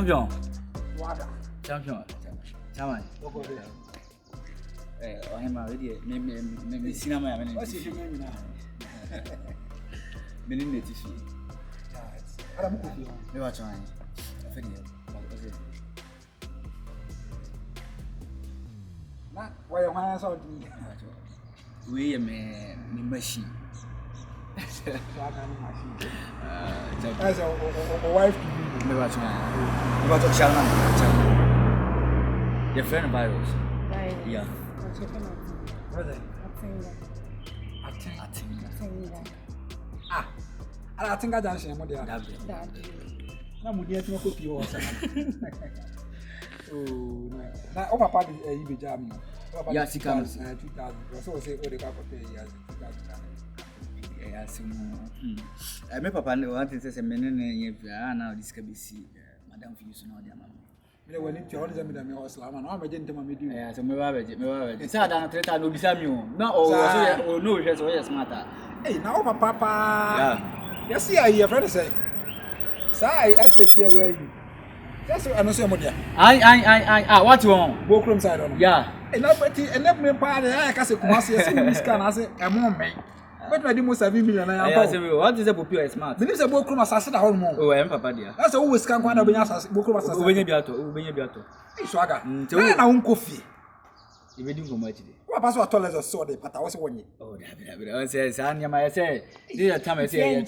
champion. Wada. Champion. Chairman. Oh, I'm already. Me cinema. What's your name now? Meaning the tissue. Adam Confion. Me watch on. Na, why your hands out me? We me machine. As a wife to be. Me watch on. Me watch on channel. Your friend virus. Yeah. Brother. Ah. I think I dance him with the na mudi ati ko pi ho sa. Oh, na o papa di e be jam. Ya sika 2000. So say o de ka pay ya 2000. Ya simu. Me papa ne want say me ne ye via na this ka be see madam fi so na o dia mama. Me wani ti o de me da me o salama na o me je ntama me di. Ya so me ba beje. Say da na treta no bisa mi o. Na o so no hwe so yes smarter. Eh, na o papa. Yeah. Yes, see your friend say. Sir, I estate here where you. That's what I know say mo dia. What you want? Bokrom side on. Yeah. E na peti e na me pa dey ka se kuma se we scan na say e mo me. But we dey mo 7 million na ya pa. What is the popular smart? Me say Bokrom asase da hon mo. Oh, em papa dia. Na say we scan kwa na obenya asase Bokrom asase. Obenya biato. E so aga. Na won kofi. E be din komo achi. Wa pass wa toilet so dey pata wo se wonye. Oh, da. On say san yama say. This time I say.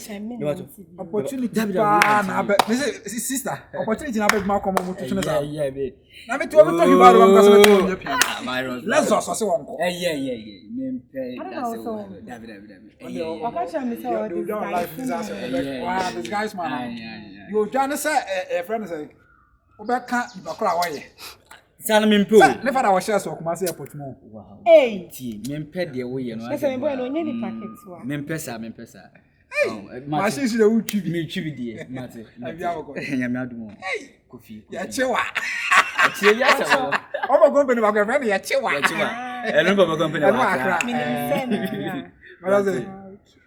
Opportunity na be. Me say sister, opportunity na be ma come mo tutu na sa. Yeah, be. Na me to be to you ba do am ka so me to Ah, my rose. Let's so say won ko. Yeah. Me pay that say. Da. Wakacha me say all this guy. Wow, this guy's man. Yeah. You trying say a friend say Obeka ibakura wa ye. Sana me mpo. Ne fada wa share so kuma say airport mo. Wow. Hey. Ti, me mpe de wo ye no. Ese me boy no nye ni packet wa. Me mpe sa. Machine si de wo twi. Me twi die, mate. Abia wo ko. Nyame adumo. Kofi. Ya chewa. Achie ya chewa. Omo go be no ba go friend ya chewa. Enu baba company wa. Me ni send. What does it?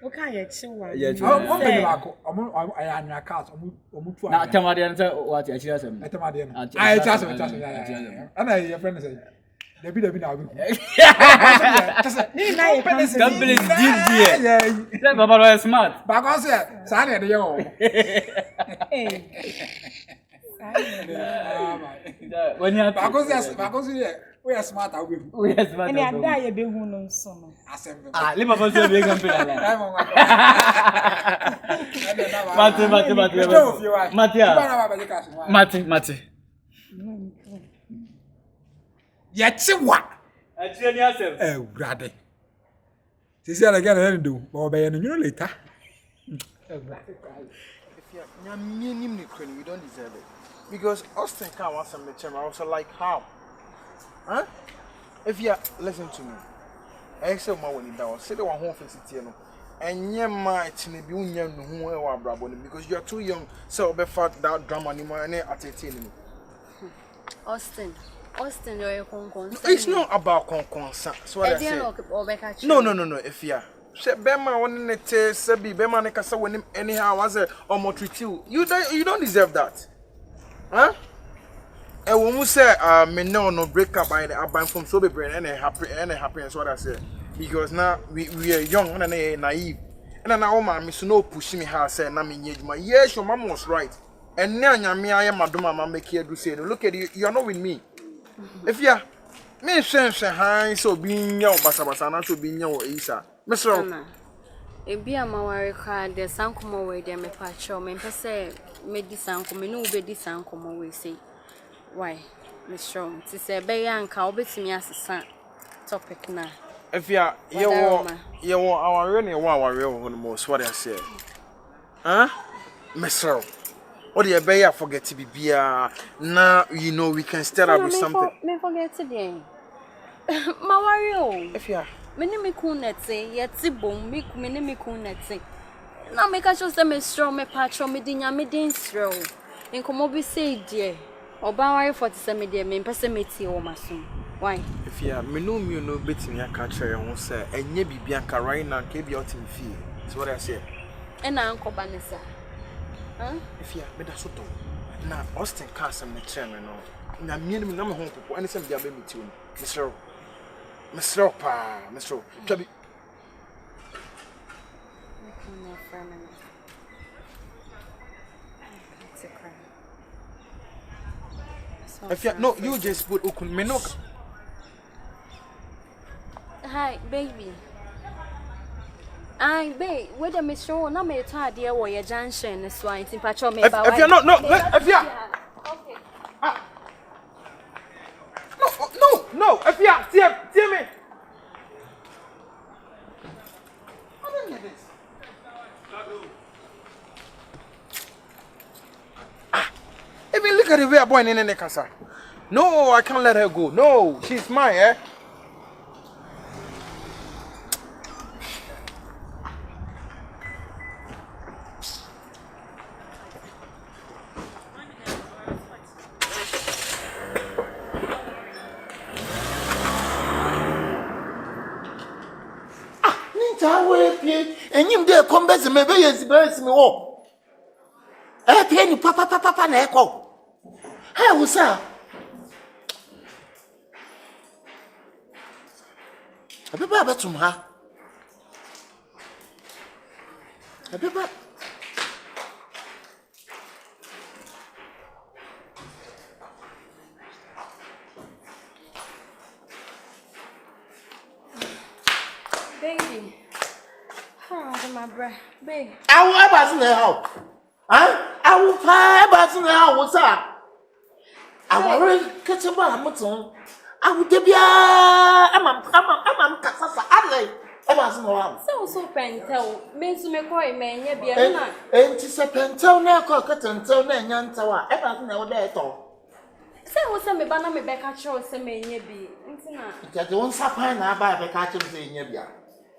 O ka ye chewa. Omo be no ba ko. Omo aya anwa cars omo tu. Na tamade no say what achie asem. Tamade no. Ah, chase. Ana your friend say. Debi na obi. Ni na ye company deep there. Yeah. Say baba no smart. Ba ko say sa na de ye o. Eh. When you ba ko say we are smart I will. we are smart. Eni ada ye be hu no nso no. Assembly. Ah, le baba say be company ala. Mate. Ya chewa. Achie ni asem. Grade. Sisi ala gana do. Ba obey no later. If you're minimum, you don't deserve it. Because Austin can't want some chairman. I was like, how? Huh? If you listen to me, I say, my when you down, say the one home face it, and you might be young who are bravo because you are too young. So, be fat that drama anymore and at 18. Austin, you're a concon. It's not about concon. So, what I say. No. If you say Bema one te sabi Bema ne kasa when anyhow was or treat you. You don't deserve that. Huh? And when we say me no break up by the from so be brain and happy that's what I say. Because now we are young and naive. And now my miss no push me how say na me my yes your mom was right. And now me I am maduma make here do say look at you are not with me. If you me sense high so being your basa na so being your isa. Mr. Ebi amawari ka de sankomo we de me pa cho me pese me di sankomo no be di sankomo we say why Mr. ti se be ya nka obetimi asesa topic na if you our really our real most what I say Mr. What do you be forget to be now you know we can start up with something me forget today Mawario if you me kunete yeti bom me kunete na me ka cho se me stro me patcho me di nya me din stro nkomo bi say die oba wari 47 die me pese meti o maso why if you me no betimi aka kire ho say enye bibia ka right now ke bia otim fie so what I say e na anko Vanessa if you me da so to Na Austin ka some me kyerɛ me no. Na me na me ho popo ane sɛ me dia be meet you. Mr. Pa, Mr. Twabi. If you no, you just put okun me no. Hi, baby. Ay, babe, wait a minute, show na me tired there where your junction is why in patrol me If you no, if you okay. No, if you see me. I don't hear this. Even look at the way a boy in the casa. No, I can't let her go. No, she's mine, eh? And you there come back to me, me oh. I pay you papa na echo. Hey, what's up? A paper about to her. A paper. Baby. Oh, my breath. Babe. I will ever in the house. Huh? I will fire about in the house. What's up? I will really catch a man. I will give you I'm Casasa Adley. I was no house. So pentel. Means to make quite many be a man. And to say pentel now, cocket until then, Yantawa. I was no there at all. Say what's a me banner me back at your semi be. That won't supply now by the catcher in Yabia.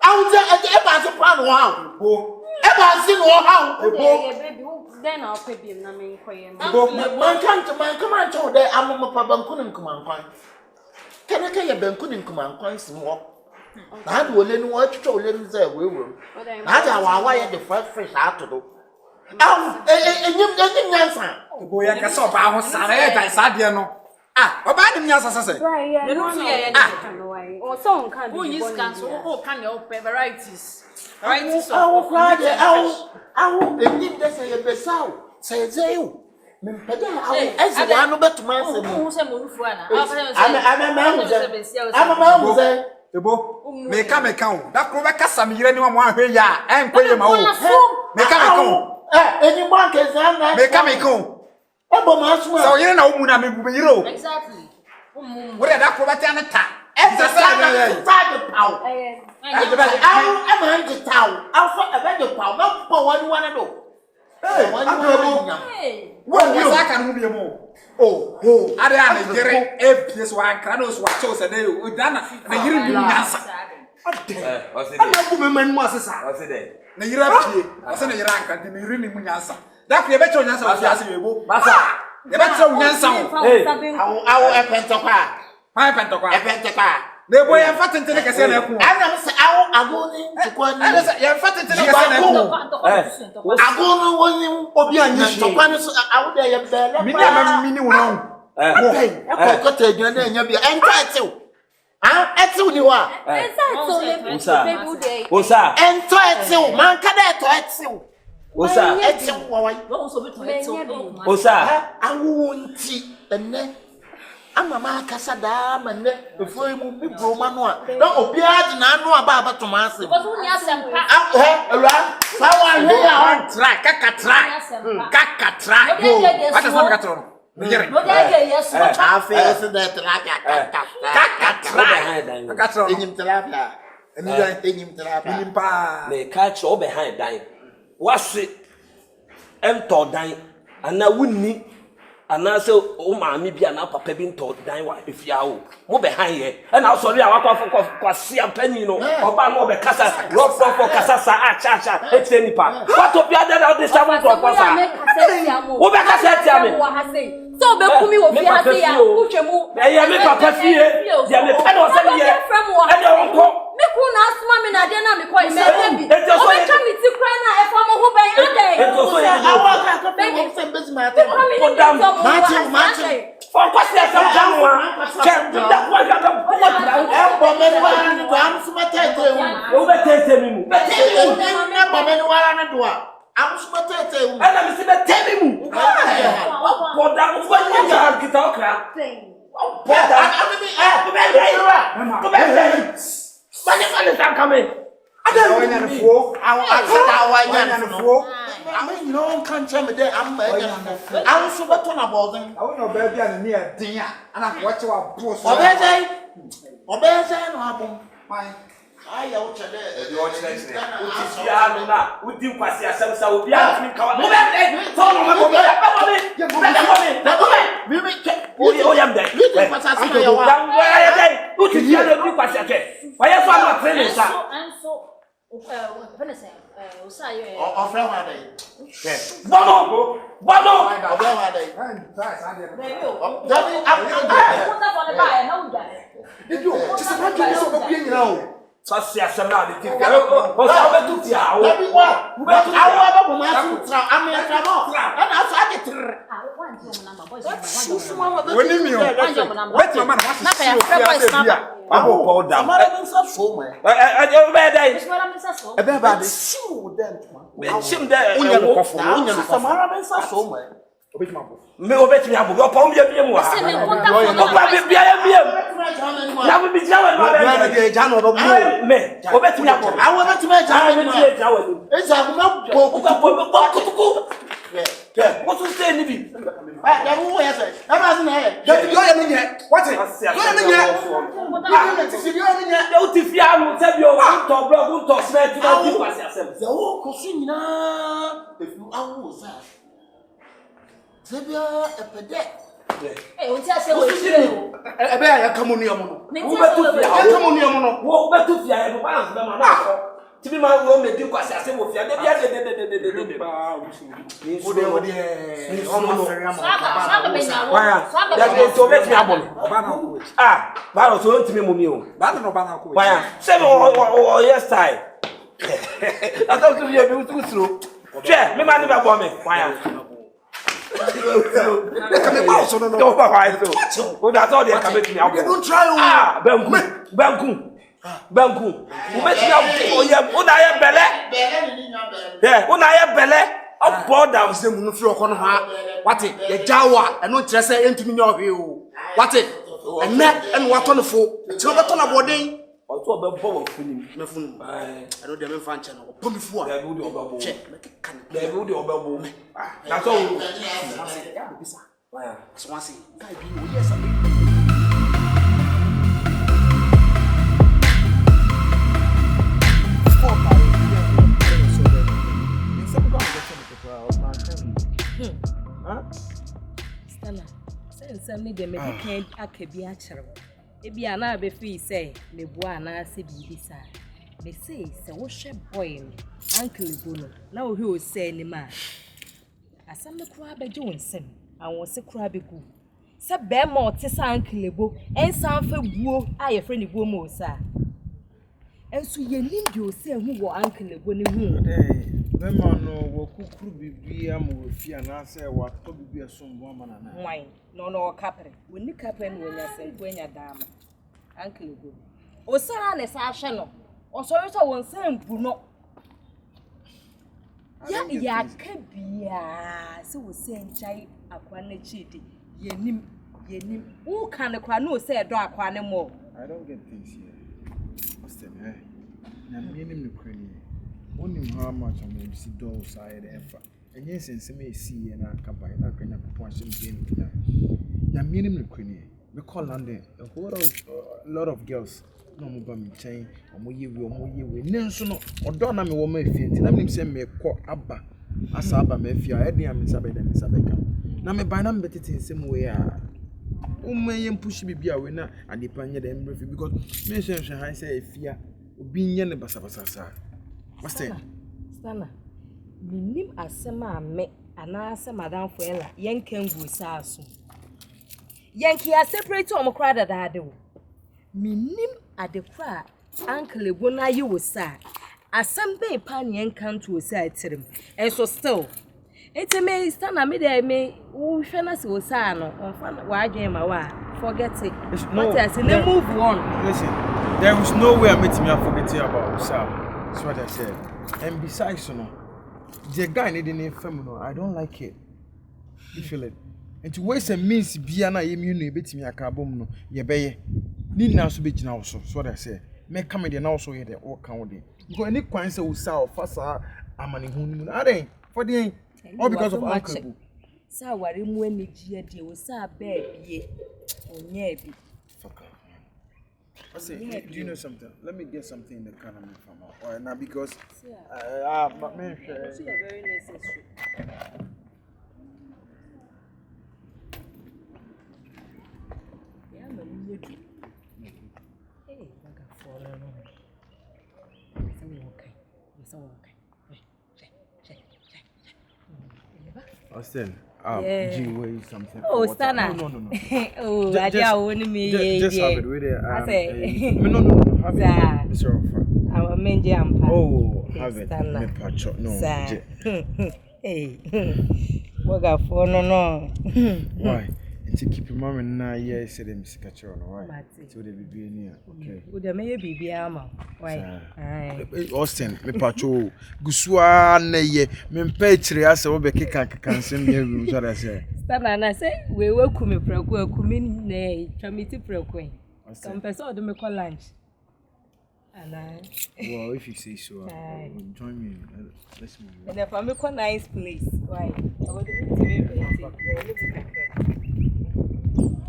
I was there at the plan. Wow. Ever seen or how? Baby, then I'll pay him. I mean, man can't come on to the Amama couldn't come on. Can I get a bank come on coins more? I will let you watch to let him say we will. That's how I the first fish out to do. Oh, and you answer. The boy I can stop our Sarah, I said, you know. About him, yes, I say. right, you don't see or song can Who is cancel? Oh, can you open varieties? Oh, Friday, I will believe that I be so. Say, you. As a one about to answer. I'm a man. The boy may come a count. That could make us some year anyone want to hear and pay him out. Make come a count. Any markets and make come a count. So you know, Munami, Exactly. what are that for a attack? I'm going to town. I'll find a better power. Not for one you want to do. Hey. What was I can be more? Oh, Ariana, this one cannot watch us a day with Dana. The European answer. I'm a woman, Massa. What's it? The European, what's in Iraq and the European answer. That we bet your answer was asking Massa. The better answer. Our Pentacar. My Pentacar. Pentacar. The boy I'm fat into the casino. I'm going to go and you're fat into the casino. I'm going to be on your out there. Minimum. I got a gun and you'll be entitled. That's who you are. Osaa. Entitled, man, can you? Osaa. I won't see the neck. I'm a man, Cassada, and before you move, Romanoa. No, be about to master. Someone here on track, Kakatra. What is not got on? I feel that Kakatra. In him tilapia. And you are taking him tilapia. They catch all behind dying. What's it? Emptor dying. And now we need. And I say, oh, mammy, be an upper pebbing to dine if you are more behind here. And I'm sorry, I walk off see a penny, or Bamo Casa, rock for Casasa, Chacha, it's any part. What of the other this time for Papa? What back I said, so Bekumi will be a day, Kuchemu, I make a perfume, the pen was a year from one. Mekuna asuma me na de na me kwa ime baby. O be twa me ti kra na e fo mo ho ben ade. I walk out of the business. Put down what? I'm supposed to tell you. And I'm still telling you. What that was what you have to talk about. I'm no country me there. I'm super ton about them. I want no baby and near dinner. And I watch our post. Obey, no happen. Fine. I out there. You watch next day. With you, pass yourself. So we are coming. Come on. Oh, I'm there. Vanessa, osaa yo. Offer one day. Bono. Offer one day. Me obet me abu opa o bia mu ha opa bia na me bi jawe no be ja no be me obet me abu awo bet me jawe no esa ko kutuku what to say ni bi ya wo ya say na ba se na he Yo ya me nye. What it? Yo ya me nye. Yo ya me nye. o ti fi anu se bi o wa to blog to smell ti na di kwase asem se wo ko su nyina efu awo sa Sebia epede. Eh, o ti ase wo ti o. Ebe ya kamonu ya mono. wo betu fi Ya kamonu ya mono. wo betu fi ya bo balance be ma na ko ti bi ma wo me di kwase asem wo fi ya de bia de Ba wusu. Ode o mo fere am. Sa be nya wo. why that is so bet me abon Ba na ko. ba ro so ntimi mu mi o Ba na ba na ko. why say o yes style I don't to you be too slow che me ma ni ba bo me why Come on, so no. don't why so o da so dey come me abon Don't try banku o bet me abon o ye o na ye bele o na ye bele up board down se mu no fi okọ no ha. What it? Ye jawa, e no kire se entumi nya ohwe o. What it? Enne en wato no fo. Tiro beto na boden. o to be bo funi Me funu. I no dey me fa nche no. Po mi fu a. da bi o bo Che, me kan. da bi o bo na so why So I say, guy be o yes am. Stana. Say me dey medical akabi a kire. Ebi ana be fi say le bua na se bibi sa. Me say wo hwe boy no uncle Ebo no na wo hwe o say ni ma. Asam ne kura be je wonsem. Awon se kura be gu. Se be ma o te sa uncle Ebo ensan fa buo a ye frɛ ni buo mo sa. Enso ye nim de o say hu wo uncle Ebo ni hu. Mema no wo kukuru bibia mo ofia na say wa to bibia sombo amana na. Why? No kapre. We ni kapre no nya say gwenya dama. Uncle Ebo. O sa na sa hwe no. O so yo won san bu no. Ya kabia se wo se nchai akwa na chidi. Yenim. Who can the kwa no say do akwa ne mo. I don't get things here. What's them eh? Na minim no kwani. Onim how much am I see do side efa. Enye sense me see na kabai na kwanya popo asem game na. Na minim no kwani. We call London a lot of girls. No mo ba mi chen, omo yewe. Nenso no odo na me wo ma afie nti na me se me kɔ aba. Asa aba ma afie a ede am nsa be dem nsa be ka. Na me ban na me betete nsem we a. Yem push bibia we na adepa nye dem brefi because me hwehwe han say afia obi nye ne basabasa sa. What's that? Stana. Minim asema me anase madam Fuela yenkengu saaso. Yenki a separate omo kra dadaade wo. Minim adekra uncle Ebo na yi wo sa. Asem be pan yenkanto wo sa atirim. Enso still ete me Stana me dey me wo hwe na se wo sa no onfa wa adwen ma wa forget it. What I say let move on. Listen, there is no way I'm making me forget about Osaa. That's what I said. And besides, you know, The guy needing a feminine. I don't like it. You feel it? And to waste a means Biana immune bit me a carbon, ye bay. Need now to be now, so what I say. Make come in also here, or county. Go any coins so south, faster, I'm an in are they? For the all because of Uncle. So, what him when the dear was a baby, or maybe. Fuck off, man. I say, do you know something? Let me get something in the can of my farmer. Or now because, but man, it's very necessary. Austin, you something. Oh, stuna. No. Oh, I don't me. Just have it with it. I say, no, have it. Mr. I'm a man jump. Oh, have it. Stuna. Me patch no. Hey, what got for no? Why? To keep your mom and I, yes, said them catch on. Why? So they be near. Okay. Would there may be ama? Why? Austin, me pacho. Gusua neye. Me petre as a obeke can send me room. So I say. Stana, I say we welcome me preku kumin ne tramiti preku. Some person do me call lunch. And well, if you say so, join me. Let's move. And if I make a nice place, why? I would be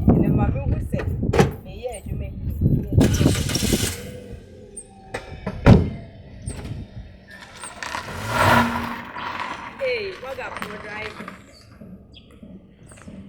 and then Mammy would say, yeah, you may. Hey, what got for drive?